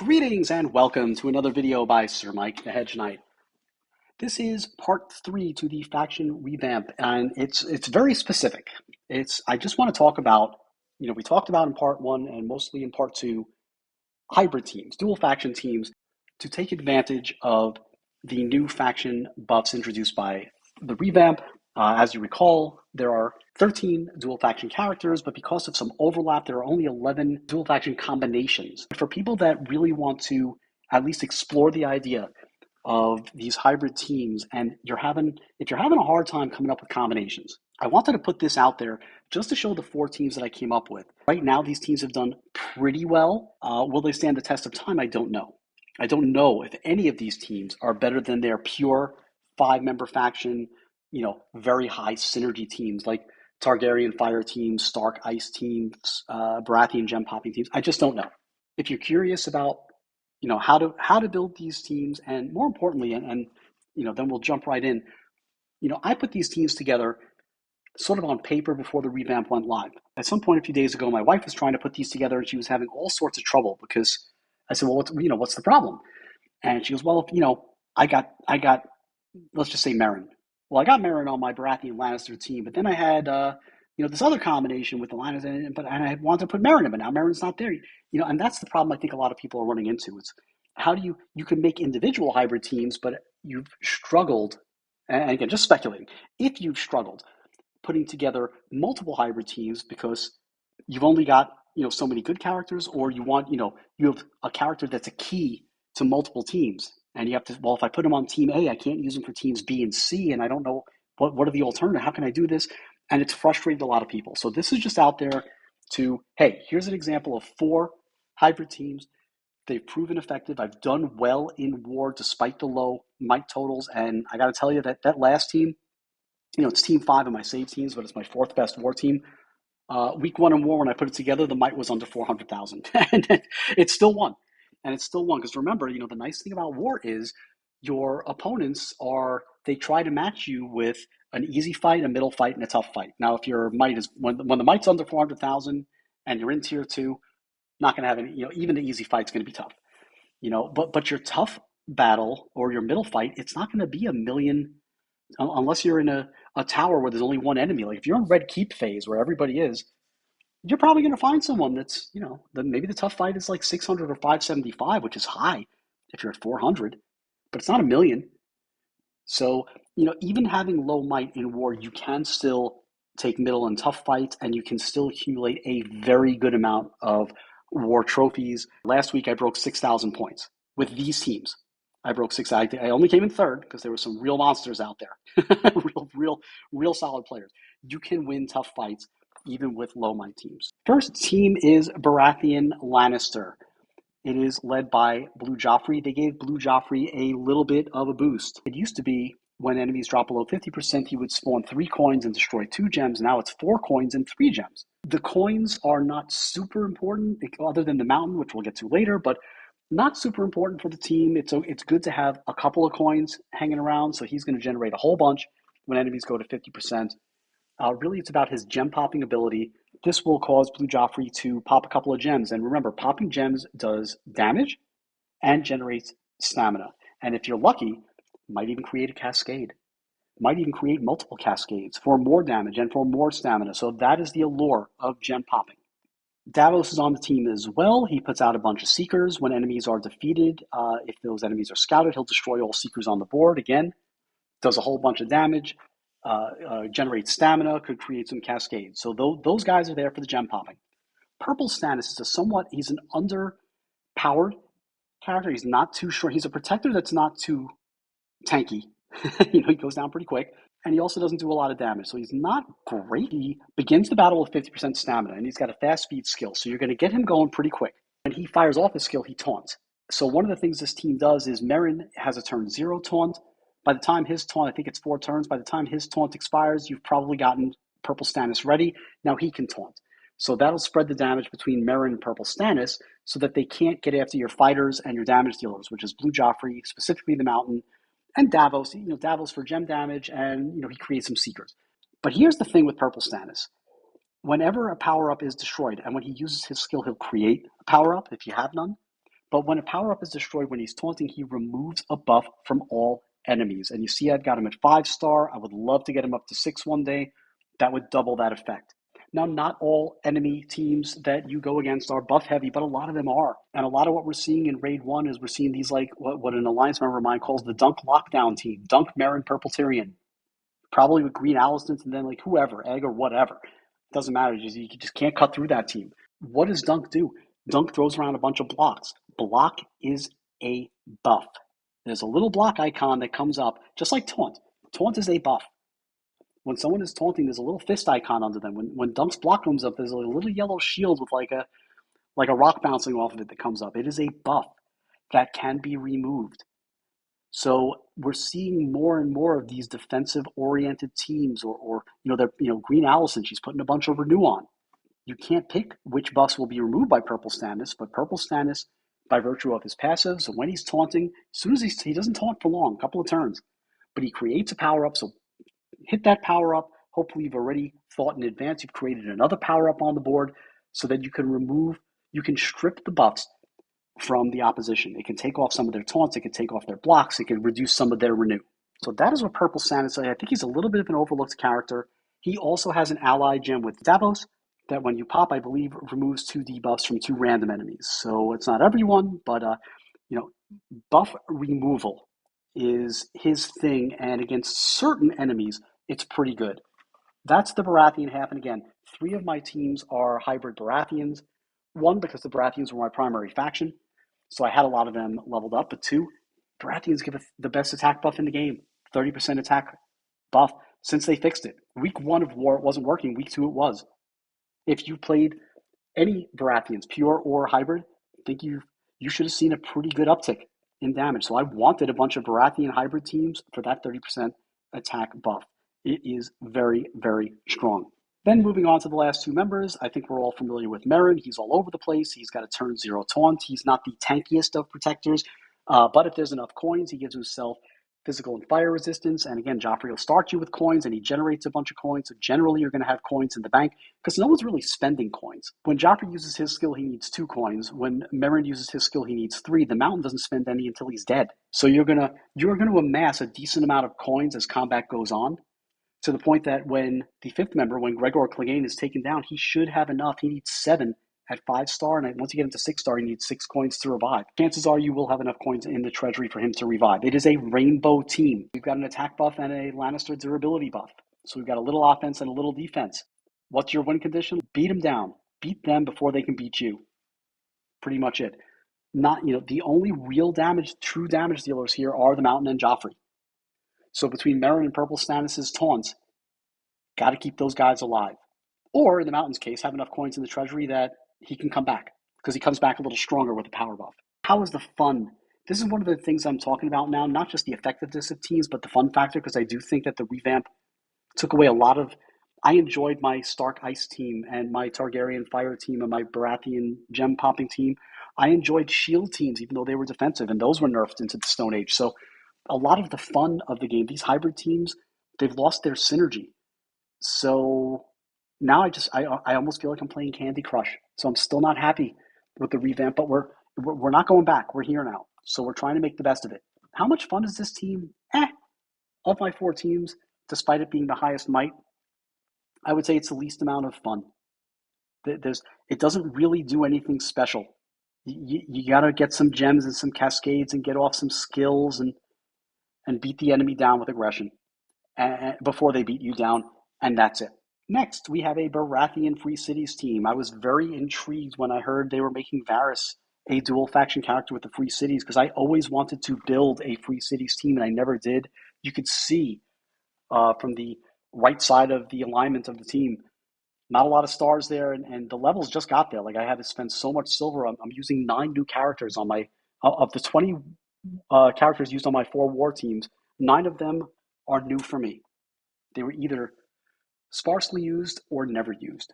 Greetings and welcome to another video by Sir Mike the Hedge Knight. This is part 3 to the Faction Revamp, and it's very specific. I just want to talk about, we talked about in part 1 and mostly in part 2, hybrid teams, dual faction teams, to take advantage of the new faction buffs introduced by the revamp. As you recall, there are 13 dual faction characters, but because of some overlap, there are only 11 dual faction combinations. For people that really want to at least explore the idea of these hybrid teams, and if you're having a hard time coming up with combinations, I wanted to put this out there just to show the 4 teams that I came up with. Right now, these teams have done pretty well. Will they stand the test of time? I don't know. I don't know if any of these teams are better than their pure 5-member faction, very high synergy teams like Targaryen fire teams, Stark ice teams, Baratheon gem popping teams. I just don't know. If you're curious about, how to build these teams, and more importantly, and then we'll jump right in. I put these teams together sort of on paper before the revamp went live. At some point a few days ago, my wife was trying to put these together, and she was having all sorts of trouble because I said, "Well, what's the problem?" And she goes, "Well, I got, let's just say Meryn. Well, I got Meryn on my Baratheon Lannister team, but then I had, this other combination with the Lannisters, and I wanted to put Meryn in, but now Meryn's not there. And that's the problem I think a lot of people are running into. It's how do you can make individual hybrid teams, but you've struggled, and again, just speculating, if you've struggled putting together multiple hybrid teams because you've only got, so many good characters, or you have a character that's a key to multiple teams. And you have to, well, if I put them on team A, I can't use them for teams B and C, and I don't know what are the alternatives. How can I do this? And it's frustrated a lot of people. So this is just out there to, hey, here's an example of 4 hybrid teams. They've proven effective. I've done well in war despite the low might totals. And I got to tell you that last team, it's team 5 of my save teams, but it's my 4th best war team. Week 1 in war, when I put it together, the might was under 400,000. And it still won. And it's still won. Because remember, the nice thing about war is your opponents they try to match you with an easy fight, a middle fight, and a tough fight. Now, if your might is, when the might's under 400,000 and you're in tier 2, not going to have any, even the easy fight's going to be tough. But your tough battle or your middle fight, it's not going to be a million, unless you're in a tower where there's only one enemy. Like if you're in red keep phase where everybody is, you're probably going to find someone that's, maybe the tough fight is like 600 or 575, which is high if you're at 400, but it's not a million. So, even having low might in war, you can still take middle and tough fights, and you can still accumulate a very good amount of war trophies. Last week, I broke 6,000 points with these teams. I broke 6. I only came in 3rd because there were some real monsters out there, real solid players. You can win tough fights even with low might teams. First team is Baratheon Lannister. It is led by Blue Joffrey. They gave Blue Joffrey a little bit of a boost. It used to be when enemies drop below 50%, he would spawn 3 coins and destroy 2 gems. Now it's 4 coins and 3 gems. The coins are not super important, other than the mountain, which we'll get to later, but not super important for the team. It's good to have a couple of coins hanging around, so he's going to generate a whole bunch when enemies go to 50%. Really, it's about his gem popping ability. This will cause Blue Joffrey to pop a couple of gems. And remember, popping gems does damage and generates stamina. And if you're lucky, might even create a cascade. Might even create multiple cascades for more damage and for more stamina. So that is the allure of gem popping. Davos is on the team as well. He puts out a bunch of Seekers. When enemies are defeated, if those enemies are scouted, he'll destroy all Seekers on the board. Again, does a whole bunch of damage. Generates stamina, could create some cascades. So those guys are there for the gem popping. Purple Stannis is he's an underpowered character. He's not too short. He's a protector that's not too tanky. He goes down pretty quick. And he also doesn't do a lot of damage. So he's not great. He begins the battle with 50% stamina, and he's got a fast speed skill. So you're going to get him going pretty quick. When he fires off his skill, he taunts. So one of the things this team does is Meryn has a turn 0 taunt. By the time his taunt, I think it's 4 turns, by the time his taunt expires, you've probably gotten Purple Stannis ready. Now he can taunt. So that'll spread the damage between Meryn and Purple Stannis so that they can't get after your fighters and your damage dealers, which is Blue Joffrey, specifically the Mountain, and Davos. Davos for gem damage, and he creates some Seekers. But here's the thing with Purple Stannis. Whenever a power-up is destroyed, and when he uses his skill, he'll create a power-up if you have none. But when a power-up is destroyed, when he's taunting, he removes a buff from all enemies. And you see I've got him at 5-star. I would love to get him up to 6 one day. That would double that effect. Now, not all enemy teams that you go against are buff heavy, but a lot of them are. And a lot of what we're seeing in Raid 1 is we're seeing these, like, what an Alliance member of mine calls the Dunk Lockdown team. Dunk, Marin, Purple Tyrion. Probably with Green Allistons and then, like, whoever, Egg or whatever. It doesn't matter. You just can't cut through that team. What does Dunk do? Dunk throws around a bunch of blocks. Block is a buff. There's a little block icon that comes up, just like Taunt. Taunt is a buff. When someone is taunting, there's a little fist icon under them. When Dunk's block comes up, there's a little yellow shield with like a rock bouncing off of it that comes up. It is a buff that can be removed. So we're seeing more and more of these defensive-oriented teams, or Green Allison, she's putting a bunch of Renew on. You can't pick which buffs will be removed by Purple Stannis, but Purple Stannis, by virtue of his passive, so when he's taunting, as soon as he doesn't taunt for long, a couple of turns, but he creates a power-up, so hit that power up. Hopefully you've already thought in advance. You've created another power up on the board so that you can strip the buffs from the opposition. It can take off some of their taunts. It can take off their blocks. It can reduce some of their renew. So that is what Purple Stannis, I think he's a little bit of an overlooked character. He also has an ally gem with Davos that when you pop, I believe, removes 2 debuffs from 2 random enemies. So it's not everyone, but buff removal is his thing, and against certain enemies, it's pretty good. That's the Baratheon half, and again, 3 of my teams are hybrid Baratheons. 1, because the Baratheons were my primary faction, so I had a lot of them leveled up, but 2, Baratheons give the best attack buff in the game, 30% attack buff, since they fixed it. Week 1 of War, it wasn't working. Week 2, it was. If you played any Baratheons, pure or hybrid, I think you should have seen a pretty good uptick in damage. So I wanted a bunch of Baratheon hybrid teams for that 30% attack buff. It is very, very strong. Then moving on to the last 2 members, I think we're all familiar with Meryn. He's all over the place. He's got a turn 0 taunt. He's not the tankiest of protectors, but if there's enough coins, he gives himself physical and fire resistance. And again, Joffrey will start you with coins, and he generates a bunch of coins. So generally, you're going to have coins in the bank because no one's really spending coins. When Joffrey uses his skill, he needs 2 coins. When Meryn uses his skill, he needs 3. The Mountain doesn't spend any until he's dead. So you're gonna amass a decent amount of coins as combat goes on, to the point that when the 5th member, when Gregor Clegane is taken down, he should have enough. He needs 7 at 5-star, and once you get into 6-star, you need 6 coins to revive. Chances are you will have enough coins in the treasury for him to revive. It is a rainbow team. We've got an attack buff and a Lannister durability buff. So we've got a little offense and a little defense. What's your win condition? Beat them down. Beat them before they can beat you. Pretty much it. Not, the only real damage, true damage dealers here are the Mountain and Joffrey. So between Meryn and Purple Stannis' taunts, got to keep those guys alive. Or in the Mountain's case, have enough coins in the treasury that he can come back, because he comes back a little stronger with the power buff. How is the fun? This is one of the things I'm talking about now, not just the effectiveness of teams, but the fun factor, because I do think that the revamp took away a lot of... I enjoyed my Stark Ice team and my Targaryen Fire team and my Baratheon Gem Popping team. I enjoyed shield teams, even though they were defensive, and those were nerfed into the Stone Age. So a lot of the fun of the game, these hybrid teams, they've lost their synergy. So now I almost feel like I'm playing Candy Crush. So I'm still not happy with the revamp, but we're not going back. We're here now. So we're trying to make the best of it. How much fun is this team? Of my 4 teams, despite it being the highest might, I would say it's the least amount of fun. It doesn't really do anything special. You got to get some gems and some cascades and get off some skills and beat the enemy down with aggression before they beat you down, and that's it. Next, we have a Baratheon Free Cities team. I was very intrigued when I heard they were making Varys a dual faction character with the Free Cities, because I always wanted to build a Free Cities team, and I never did. You could see from the right side of the alignment of the team, not a lot of stars there, and the levels just got there. Like, I had to spend so much silver. I'm using 9 new characters on my... Of the 20 characters used on my 4 war teams, 9 of them are new for me. They were either sparsely used or never used.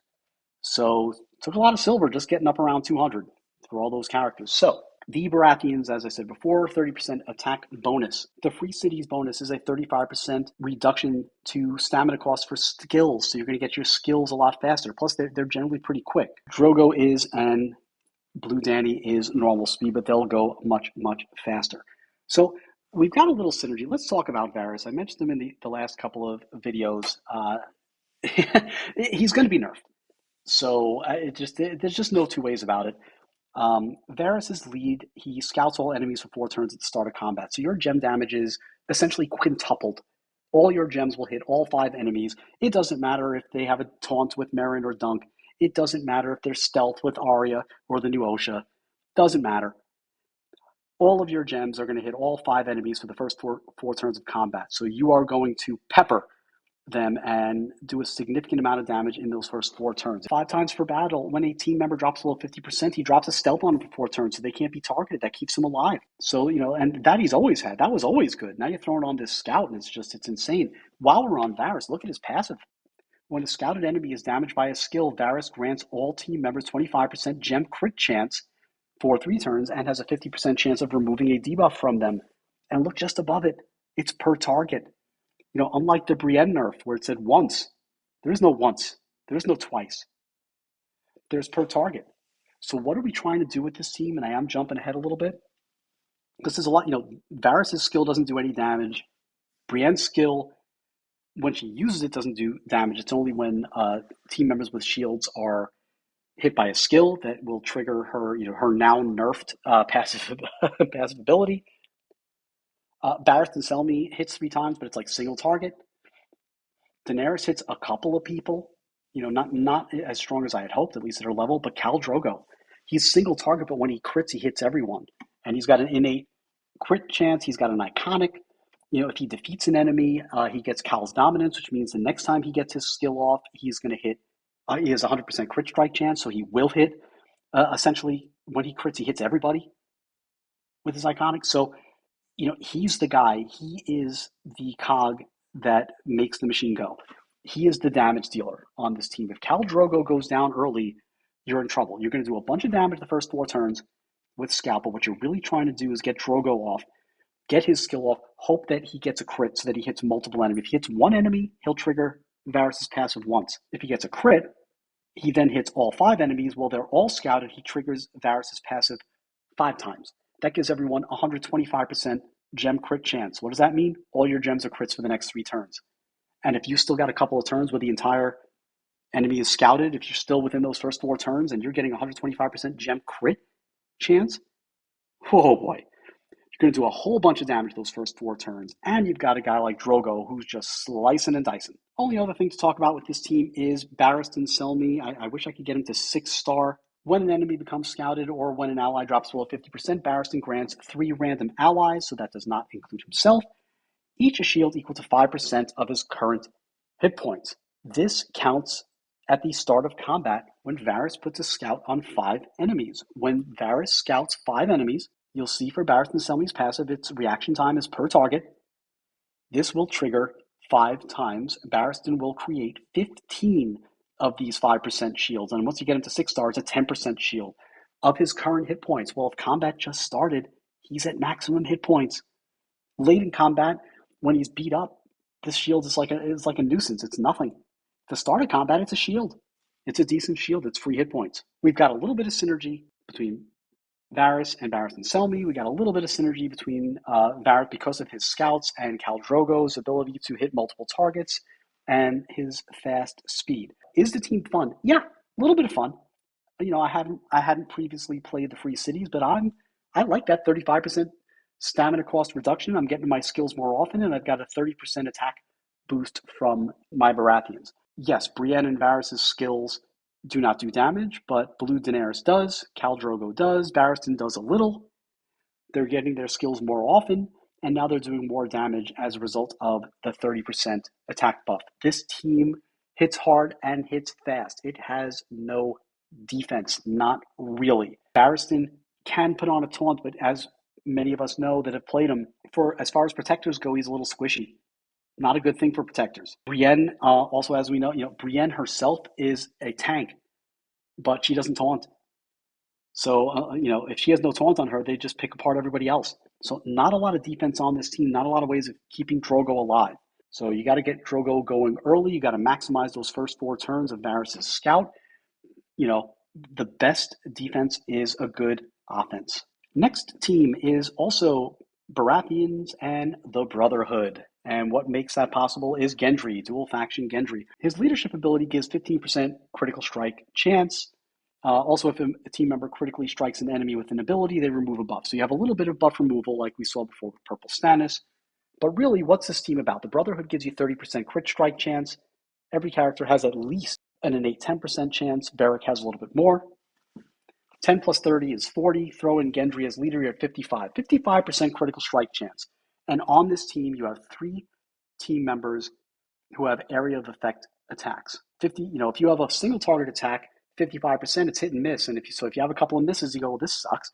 So it took a lot of silver just getting up around 200 for all those characters. So the Baratheons, as I said before, 30% attack bonus. The Free Cities bonus is a 35% reduction to stamina cost for skills. So you're going to get your skills a lot faster. Plus, they're generally pretty quick. Drogo is an Blue Danny is normal speed, but they'll go much, much faster. So we've got a little synergy. Let's talk about Varus. I mentioned him in the last couple of videos. He's going to be nerfed. So there's just no two ways about it. Varus's lead, he scouts all enemies for 4 turns at the start of combat. So your gem damage is essentially quintupled. All your gems will hit all 5 enemies. It doesn't matter if they have a taunt with Marin or Dunk. It doesn't matter if they're stealth with Arya or the new Osha. Doesn't matter. All of your gems are going to hit all 5 enemies for the first four turns of combat. So you are going to pepper them and do a significant amount of damage in those first 4 turns. 5 times per battle, when a team member drops below 50%, he drops a stealth on them for 4 turns so they can't be targeted. That keeps them alive. So, and that he's always had. That was always good. Now you're throwing on this scout, and it's insane. While we're on Varus, look at his passive. When a scouted enemy is damaged by a skill, Varus grants all team members 25% gem crit chance for 3 turns and has a 50% chance of removing a debuff from them. And look just above it. It's per target. Unlike the Brienne nerf where it said once, there is no once, there is no twice. There's per target. So what are we trying to do with this team? And I am jumping ahead a little bit because there's a lot. Varus's skill doesn't do any damage. Brienne's skill, when she uses it, doesn't do damage. It's only when team members with shields are hit by a skill that will trigger her, her now nerfed passive passive ability. Barristan Selmy hits 3 times, but it's like single target. Daenerys hits a couple of people, not as strong as I had hoped, at least at her level, but Khal Drogo, he's single target, but when he crits, he hits everyone. And he's got an innate crit chance. He's got an iconic. If he defeats an enemy, he gets Khal's dominance, which means the next time he gets his skill off, he's going to hit. He has 100% crit strike chance, so he will hit. Essentially, when he crits, he hits everybody with his iconic. So, he's the guy. He is the cog that makes the machine go. He is the damage dealer on this team. If Khal Drogo goes down early, you're in trouble. You're going to do a bunch of damage the first 4 turns with Scalp, but what you're really trying to do is get Drogo off, get his skill off, hope that he gets a crit so that he hits multiple enemies. If he hits one enemy, he'll trigger Varys' passive once. If he gets a crit, he then hits all 5 enemies. Well, they're all scouted. He triggers Varys' passive 5 times. That gives everyone 125% gem crit chance. What does that mean? All your gems are crits for the next 3 turns. And if you still got a couple of turns where the entire enemy is scouted, if you're still within those first 4 turns and you're getting 125% gem crit chance, oh boy, you're going to do a whole bunch of damage those first 4 turns. And you've got a guy like Drogo who's just slicing and dicing. Only other thing to talk about with this team is Barristan Selmy. I wish I could get him to 6-star. When an enemy becomes scouted or when an ally drops below 50%, Barristan grants 3 random allies, so that does not include himself, each a shield equal to 5% of his current hit points. This counts at the start of combat when Varys puts a scout on 5 enemies. When Varys scouts 5 enemies, you'll see for Barristan Selmy's passive, its reaction time is per target. This will trigger 5 times. Barristan will create 15 of these 5% shields. And once you get him to 6-star, it's a 10% shield of his current hit points. Well, if combat just started, he's at maximum hit points. Late in combat, when he's beat up, this shield is like a nuisance. It's nothing. At the start of combat, it's a shield. It's a decent shield. It's free hit points. We've got a little bit of synergy between Varys and Barristan Selmy. We got a little bit of synergy between Varys because of his scouts and Khal Drogo's ability to hit multiple targets and his fast speed. Is the team fun? Yeah, a little bit of fun. I hadn't previously played the free cities, but I like that 35% stamina cost reduction. I'm getting my skills more often, and I've got a 30% attack boost from my Baratheons. Yes, Brienne and Varys' skills do not do damage, but Blue Daenerys does, Khal Drogo does, Barristan does a little. They're getting their skills more often, and now they're doing more damage as a result of the 30% attack buff. This team hits hard and hits fast. It has no defense, not really. Barristan can put on a taunt, but as many of us know that have played him, for as far as protectors go, he's a little squishy. Not a good thing for protectors. Brienne, also as we know, Brienne herself is a tank, but she doesn't taunt. So, if she has no taunt on her, they just pick apart everybody else. So not a lot of defense on this team, not a lot of ways of keeping Drogo alive. So you got to get Drogo going early. You got to maximize those first 4 turns of Varys' scout. The best defense is a good offense. Next team is also Baratheons and the Brotherhood. And what makes that possible is Gendry, dual faction Gendry. His leadership ability gives 15% critical strike chance. Also, if a team member critically strikes an enemy with an ability, they remove a buff. So you have a little bit of buff removal like we saw before with Purple Stannis. But really, what's this team about? The Brotherhood gives you 30% crit strike chance. Every character has at least an innate 10% chance. Beric has a little bit more. 10 plus 30 is 40. Throw in Gendry as leader, you're at 55. 55% critical strike chance. And on this team, you have 3 team members who have area of effect attacks. 50, if you have a single target attack, 55%, it's hit and miss. And if you have a couple of misses, you go, well, this sucks.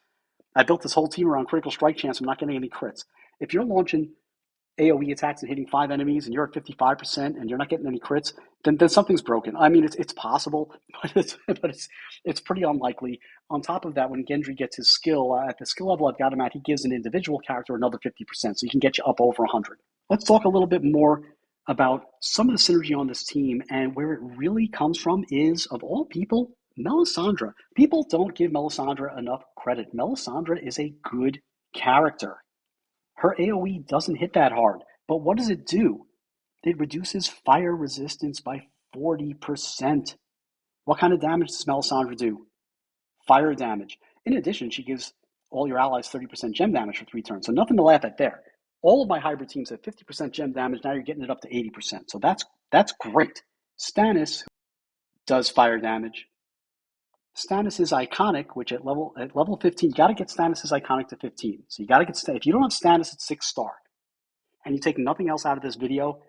I built this whole team around critical strike chance. I'm not getting any crits. If you're launching AoE attacks and hitting 5 enemies and you're at 55% and you're not getting any crits, then something's broken. I mean, it's possible, but it's pretty unlikely. On top of that, when Gendry gets his skill, at the skill level I've got him at, he gives an individual character another 50%, so he can get you up over 100. Let's talk a little bit more about some of the synergy on this team, and where it really comes from is, of all people, Melisandre. People don't give Melisandre enough credit. Melisandre is a good character. Her AoE doesn't hit that hard, but what does it do? It reduces fire resistance by 40%. What kind of damage does Melisandre do? Fire damage. In addition, she gives all your allies 30% gem damage for 3 turns, so nothing to laugh at there. All of my hybrid teams have 50% gem damage, now you're getting it up to 80%, so that's great. Stannis does fire damage. Stannis is iconic, which at level 15, you got to get Stannis' iconic to 15. So you got to get, if you don't have Stannis at 6-star, and you take nothing else out of this video,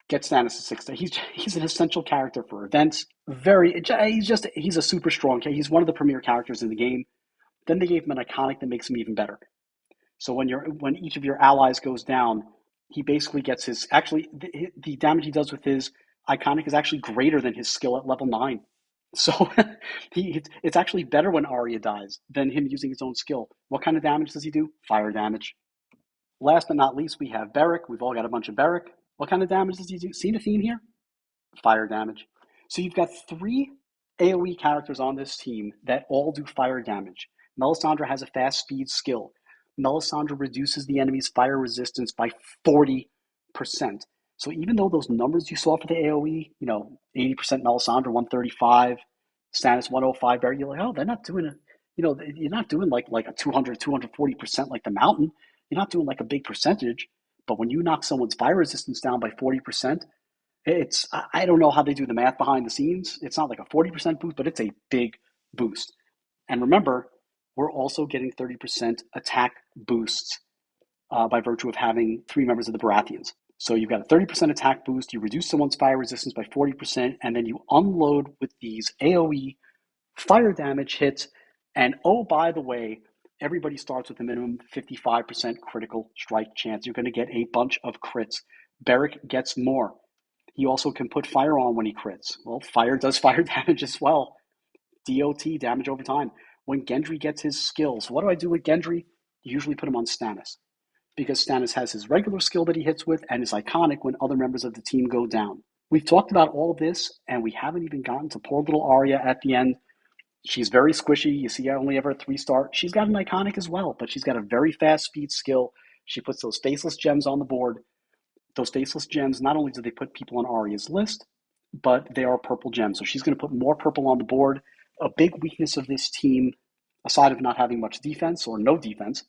get Stannis at 6-star. He's an essential character for events. He's a super strong character. He's one of the premier characters in the game. Then they gave him an iconic that makes him even better. So when each of your allies goes down, he basically gets the damage he does with his iconic is actually greater than his skill at level 9. So it's actually better when Arya dies than him using his own skill. What kind of damage does he do? Fire damage. Last but not least, we have Beric. We've all got a bunch of Beric. What kind of damage does he do? See the theme here? Fire damage. So you've got 3 AoE characters on this team that all do fire damage. Melisandre has a fast speed skill. Melisandre reduces the enemy's fire resistance by 40%. So even though those numbers you saw for the AoE, 80% Melisandre, 135, Stannis 105, Barry, you're like, oh, they're not doing it. You're not doing like a 200, 240% like the Mountain. You're not doing like a big percentage. But when you knock someone's fire resistance down by 40%, I don't know how they do the math behind the scenes. It's not like a 40% boost, but it's a big boost. And remember, we're also getting 30% attack boosts by virtue of having 3 members of the Baratheons. So you've got a 30% attack boost, you reduce someone's fire resistance by 40%, and then you unload with these AoE fire damage hits. And oh, by the way, everybody starts with a minimum 55% critical strike chance. You're going to get a bunch of crits. Beric gets more. He also can put fire on when he crits. Well, fire does fire damage as well. DOT, damage over time. When Gendry gets his skills, what do I do with Gendry? Usually put him on Stannis, because Stannis has his regular skill that he hits with and is iconic when other members of the team go down. We've talked about all this, and we haven't even gotten to poor little Arya at the end. She's very squishy. You see, I only ever 3-star. She's got an iconic as well, but she's got a very fast speed skill. She puts those faceless gems on the board. Those faceless gems, not only do they put people on Arya's list, but they are purple gems. So she's going to put more purple on the board. A big weakness of this team, aside of not having much defense or no defense,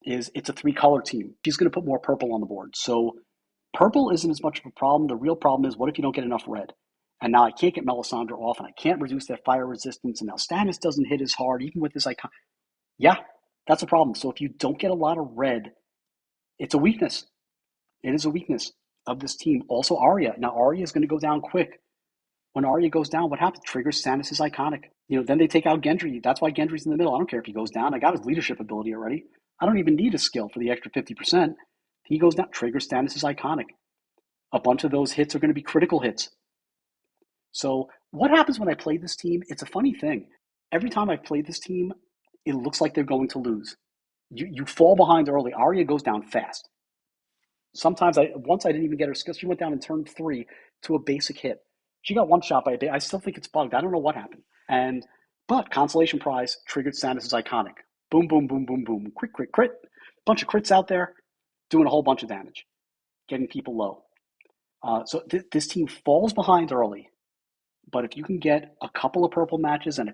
is it's a 3-color team. She's going to put more purple on the board. So purple isn't as much of a problem. The real problem is, what if you don't get enough red? And now I can't get Melisandre off, and I can't reduce that fire resistance, and now Stannis doesn't hit as hard, even with his icon. Yeah, that's a problem. So if you don't get a lot of red, it's a weakness. It is a weakness of this team. Also, Arya. Now, Arya is going to go down quick. When Arya goes down, what happens? Triggers Stannis' iconic. Then they take out Gendry. That's why Gendry's in the middle. I don't care if he goes down. I got his leadership ability already. I don't even need his skill for the extra 50%. He goes down, triggers Stannis' iconic. A bunch of those hits are going to be critical hits. So what happens when I play this team? It's a funny thing. Every time I've played this team, it looks like they're going to lose. You fall behind early. Arya goes down fast. Sometimes once I didn't even get her skill. She went down in turn 3 to a basic hit. She got one shot by a bit. I still think it's bugged. I don't know what happened. And But consolation prize, triggered status is iconic. Boom, boom, boom, boom, boom. Crit, crit, crit. Bunch of crits out there doing a whole bunch of damage, getting people low. This team falls behind early, but if you can get a couple of purple matches and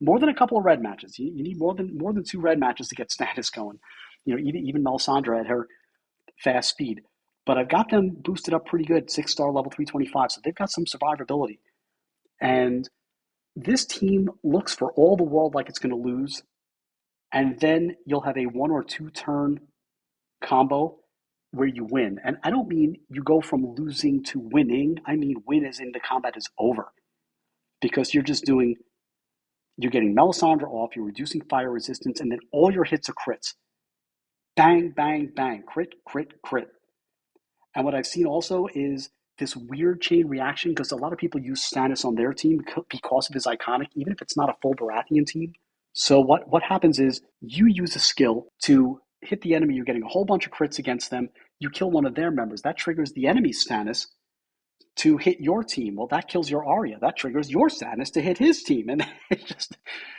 more than a couple of red matches, you need more than two red matches to get status going. Even Melisandre at her fast speed. But I've got them boosted up pretty good, 6-star level 325, so they've got some survivability. And this team looks for all the world like it's going to lose, and then you'll have a 1 or 2 turn combo where you win. And I don't mean you go from losing to winning. I mean win as in the combat is over. Because you're getting Melisandre off, you're reducing fire resistance, and then all your hits are crits. Bang, bang, bang, crit, crit, crit. And what I've seen also is this weird chain reaction, because a lot of people use Stannis on their team because of his iconic, even if it's not a full Baratheon team. So what happens is you use a skill to hit the enemy, you're getting a whole bunch of crits against them, you kill one of their members, that triggers the enemy's Stannis to hit your team. Well, that kills your Arya. That triggers your Stannis to hit his team. And it just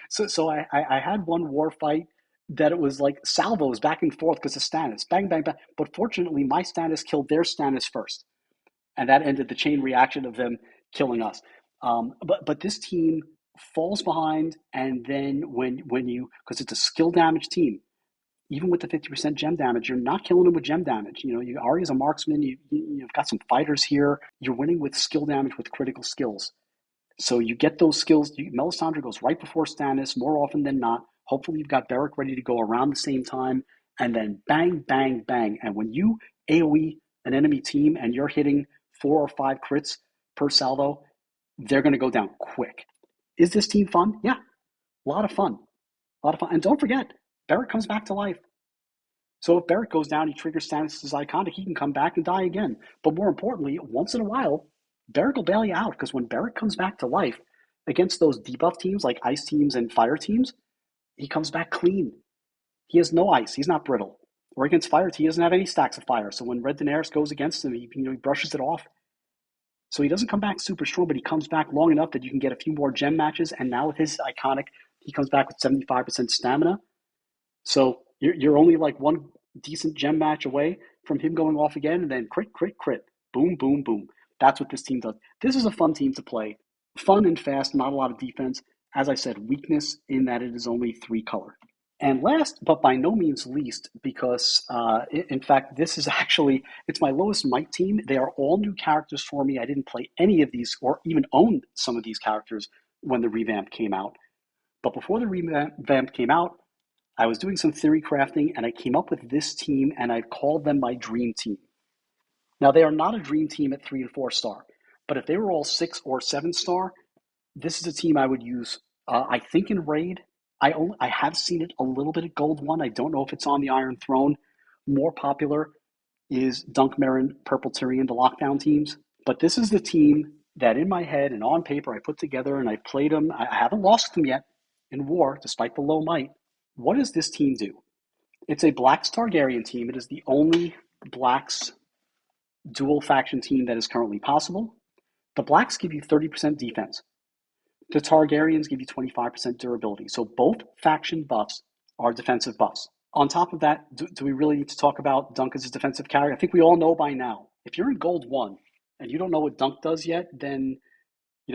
so I had one war fight that it was like salvos back and forth because of Stannis. Bang, bang, bang. But fortunately, my Stannis killed their Stannis first. And that ended the chain reaction of them killing us. But this team falls behind, and then when you, because it's a skill damage team, even with the 50% gem damage, you're not killing them with gem damage. Arya's a marksman. You've got some fighters here. You're winning with skill damage with critical skills. So you get those skills. Melisandre goes right before Stannis more often than not. Hopefully you've got Beric ready to go around the same time. And then bang, bang, bang. And when you AoE an enemy team and you're hitting 4 or 5 crits per salvo, they're going to go down quick. Is this team fun? Yeah, a lot of fun. And don't forget, Beric comes back to life. So if Beric goes down, he triggers Stannis' iconic, he can come back and die again. But more importantly, once in a while, Beric will bail you out, because when Beric comes back to life against those debuff teams like ice teams and fire teams, he comes back clean. He has no ice. He's not brittle. Or against fire, he doesn't have any stacks of fire. So when Red Daenerys goes against him, he brushes it off. So he doesn't come back super strong, but he comes back long enough that you can get a few more gem matches. And now with his iconic, he comes back with 75% stamina. So you're only like one decent gem match away from him going off again, and then crit, crit, crit. Boom, boom, boom. That's what this team does. This is a fun team to play. Fun and fast, not a lot of defense. As I said, weakness in that it is only 3 color. And last, but by no means least, because in fact, this is actually, it's my lowest might team. They are all new characters for me. I didn't play any of these or even own some of these characters when the revamp came out. But before the revamp came out, I was doing some theory crafting and I came up with this team, and I called them my dream team. Now, they are not a dream team at 3 and 4 star, but if they were all 6 or 7 star, this is a team I would use. I think in Raid, I have seen it a little bit at Gold 1. I don't know if it's on the Iron Throne. More popular is Dunk Merrin, Purple Tyrion, the lockdown teams. But this is the team that in my head and on paper I put together, and I played them. I haven't lost them yet in war, despite the low might. What does this team do? It's a Blacks Targaryen team. It is the only Blacks dual faction team that is currently possible. The Blacks give you 30% defense. The Targaryens give you 25% durability. So both faction buffs are defensive buffs. On top of that, do we really need to talk about Dunk as a defensive character? I think we all know by now. If you're in Gold 1 and you don't know what Dunk does yet, then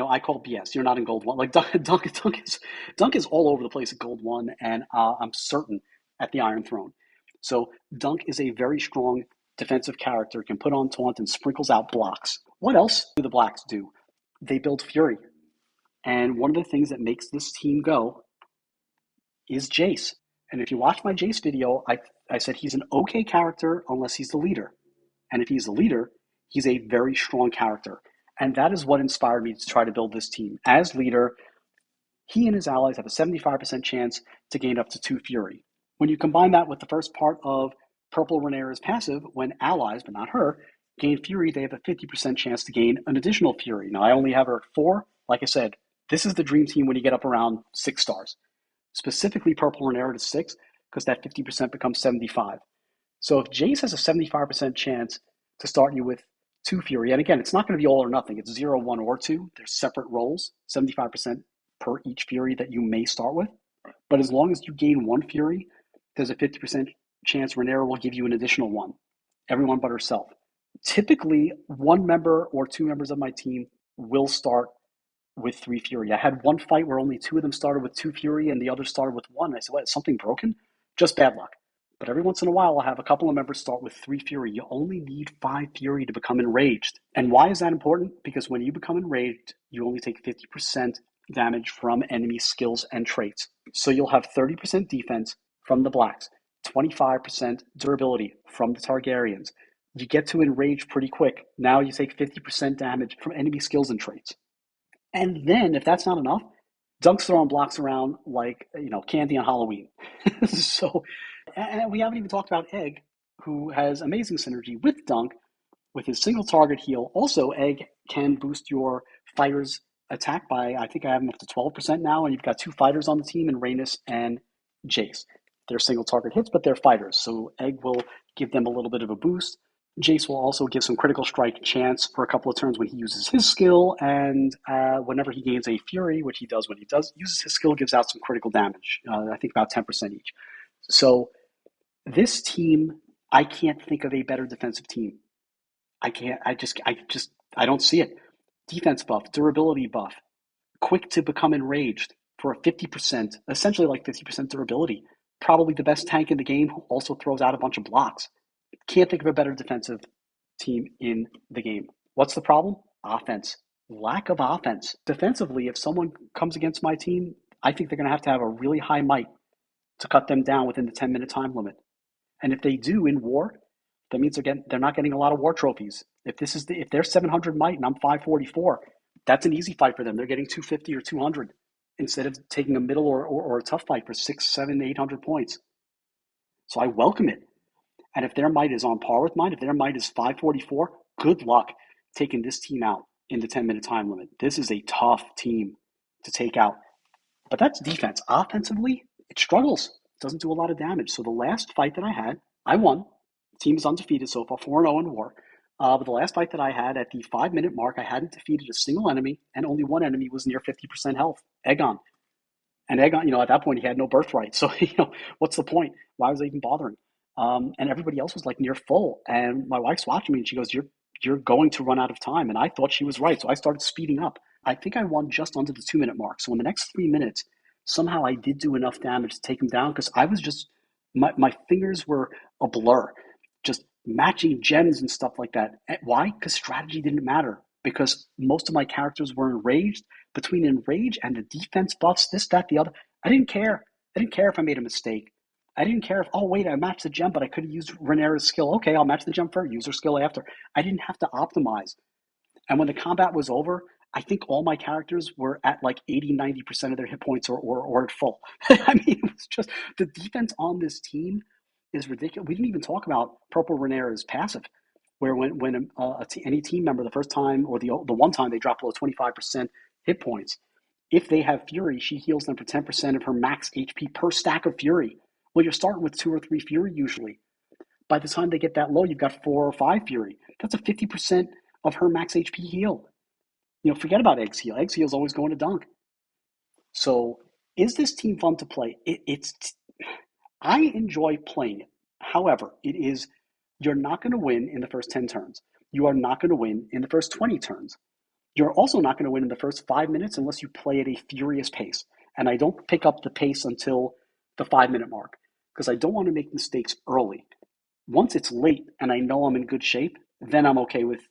I call BS. You're not in Gold 1. Like Dunk is all over the place at Gold 1, and I'm certain at the Iron Throne. So Dunk is a very strong defensive character, can put on taunt and sprinkles out blocks. What else do the Blacks do? They build Fury. And one of the things that makes this team go is Jace. And if you watch my Jace video, I said he's an okay character unless he's the leader. And if he's the leader, he's a very strong character. And that is what inspired me to try to build this team. As leader, he and his allies have a 75% chance to gain up to 2 Fury. When you combine that with the first part of Purple Rhaenyra's passive, when allies, but not her, gain Fury, they have a 50% chance to gain an additional Fury. Now, I only have her at 4. Like I said, this is the dream team when you get up around 6 stars. Specifically Purple Rhaenyra to 6, because that 50% becomes 75. So if Jace has a 75% chance to start you with 2 Fury, and again, it's not going to be all or nothing. It's 0, 1, or 2. They're separate roles, 75% per each Fury that you may start with. But as long as you gain one Fury, there's a 50% chance Rhaenyra will give you an additional one. Everyone but herself. Typically, one member or two members of my team will start with three Fury. I had one fight where only two of them started with two Fury and the others started with one. I said, what, is something broken? Just bad luck. But every once in a while, I'll have a couple of members start with three Fury. You only need five Fury to become enraged. And why is that important? Because when you become enraged, you only take 50% damage from enemy skills and traits. So you'll have 30% defense from the Blacks, 25% durability from the Targaryens. You get to enrage pretty quick. Now you take 50% damage from enemy skills and traits. And then, if that's not enough, Dunk's throwing blocks around like candy on Halloween. So, and we haven't even talked about Egg, who has amazing synergy with Dunk with his single target heal. Also, Egg can boost your fighter's attack by, I think I have him up to 12% now, and you've got two fighters on the team in Rhaenys and Jace. They're single target hits, but they're fighters, so Egg will give them a little bit of a boost. Jace will also give some critical strike chance for a couple of turns when he uses his skill, and whenever he gains a Fury, which he does when he uses his skill, gives out some critical damage. I think about 10% each. So this team, I can't think of a better defensive team. I don't see it. Defense buff, durability buff, quick to become enraged for a 50%, essentially like 50% durability. Probably the best tank in the game who also throws out a bunch of blocks. Can't think of a better defensive team in the game. What's the problem? Offense. Lack of offense. Defensively, if someone comes against my team, I think they're going to have a really high might to cut them down within the 10-minute time limit. And if they do in war, that means they're not getting a lot of war trophies. If they're 700 might and I'm 544, that's an easy fight for them. They're getting 250 or 200 instead of taking a middle or a tough fight for 6, 7, 800 points. So I welcome it. And if their might is on par with mine, if their might is 544, good luck taking this team out in the 10-minute time limit. This is a tough team to take out. But that's defense. Offensively, it struggles. It doesn't do a lot of damage. So the last fight that I had, I won. The team is undefeated so far, 4-0 in war. But the last fight that I had, at the 5-minute mark, I hadn't defeated a single enemy, and only one enemy was near 50% health, Aegon. And Aegon, at that point, he had no birthright. So, what's the point? Why was I even bothering? And everybody else was like near full. And my wife's watching me, and she goes, "You're going to run out of time." And I thought she was right, so I started speeding up. I think I won just under the 2-minute mark. So in the next 3 minutes, somehow I did do enough damage to take him down because I was just my fingers were a blur, just matching gems and stuff like that. Why? Because strategy didn't matter. Because most of my characters were enraged. Between enrage and the defense buffs, this, that, the other, I didn't care. I didn't care if I made a mistake. I didn't care if, oh, wait, I matched the gem, but I could have used Rhaenyra's skill. Okay, I'll match the gem first, use her skill after. I didn't have to optimize. And when the combat was over, I think all my characters were at like 80, 90% of their hit points or at full. I mean, it was just the defense on this team is ridiculous. We didn't even talk about Purple Rhaenyra's passive, where when any team member the first time or the one time they drop below 25% hit points, if they have Fury, she heals them for 10% of her max HP per stack of Fury. Well, you're starting with 2 or 3 Fury usually. By the time they get that low, you've got 4 or 5 Fury. That's a 50% of her max HP heal. Forget about Egg's heal. Egg's heal is always going to Dunk. So, is this team fun to play? I enjoy playing it. However, you're not going to win in the first 10 turns. You are not going to win in the first 20 turns. You're also not going to win in the first 5 minutes unless you play at a furious pace. And I don't pick up the pace until the 5-minute mark because I don't want to make mistakes early. Once it's late and I know I'm in good shape, then I'm okay with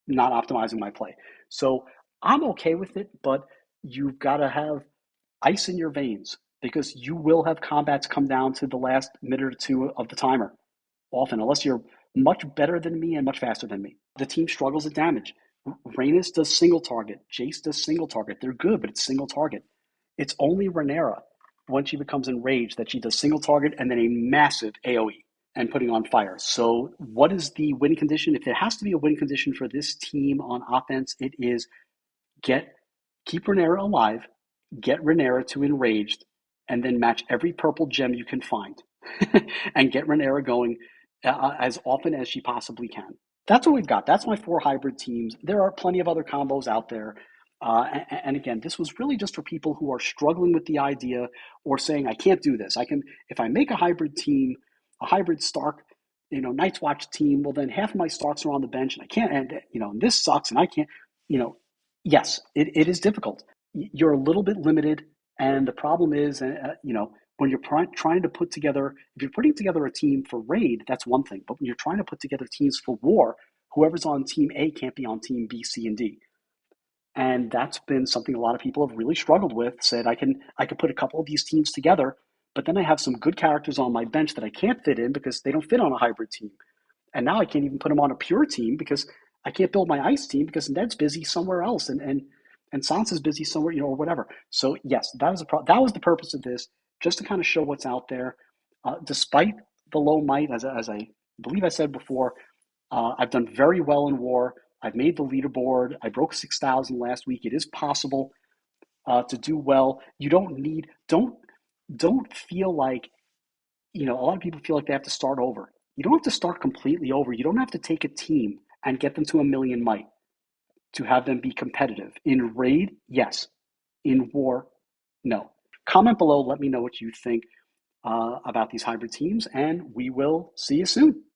not optimizing my play. So I'm okay with it, but you've got to have ice in your veins because you will have combats come down to the last minute or two of the timer often, unless you're much better than me and much faster than me. The team struggles at damage. Rhaenys does single target. Jace does single target. They're good, but it's single target. It's only Rhaenyra, when she becomes enraged, that she does single target and then a massive AoE and putting on fire. So what is the win condition? If there has to be a win condition for this team on offense, it is keep Rhaenyra alive, get Rhaenyra to enraged, and then match every purple gem you can find and get Rhaenyra going as often as she possibly can. That's what we've got. That's my 4 hybrid teams. There are plenty of other combos out there. And again, this was really just for people who are struggling with the idea or saying, I can't do this. I can, if I make a hybrid team, a hybrid Stark, Night's Watch team, well, then half of my Starks are on the bench and I can't, and, this sucks and I can't, you know, yes, it is difficult. You're a little bit limited. And the problem is, when you're trying to put together, if you're putting together a team for raid, that's one thing. But when you're trying to put together teams for war, whoever's on team A can't be on team B, C, and D. And that's been something a lot of people have really struggled with. Said I can put a couple of these teams together, but then I have some good characters on my bench that I can't fit in because they don't fit on a hybrid team. And now I can't even put them on a pure team because I can't build my ice team because Ned's busy somewhere else and Sansa's busy somewhere, or whatever. So yes, that was the purpose of this, just to kind of show what's out there. Despite the low might, as I believe I said before, I've done very well in war. I've made the leaderboard. I broke 6,000 last week. It is possible to do well. You don't need don't feel like, a lot of people feel like they have to start over. You don't have to start completely over. You don't have to take a team and get them to a million might to have them be competitive. In raid, yes. In war, no. Comment below. Let me know what you think about these hybrid teams, and we will see you soon.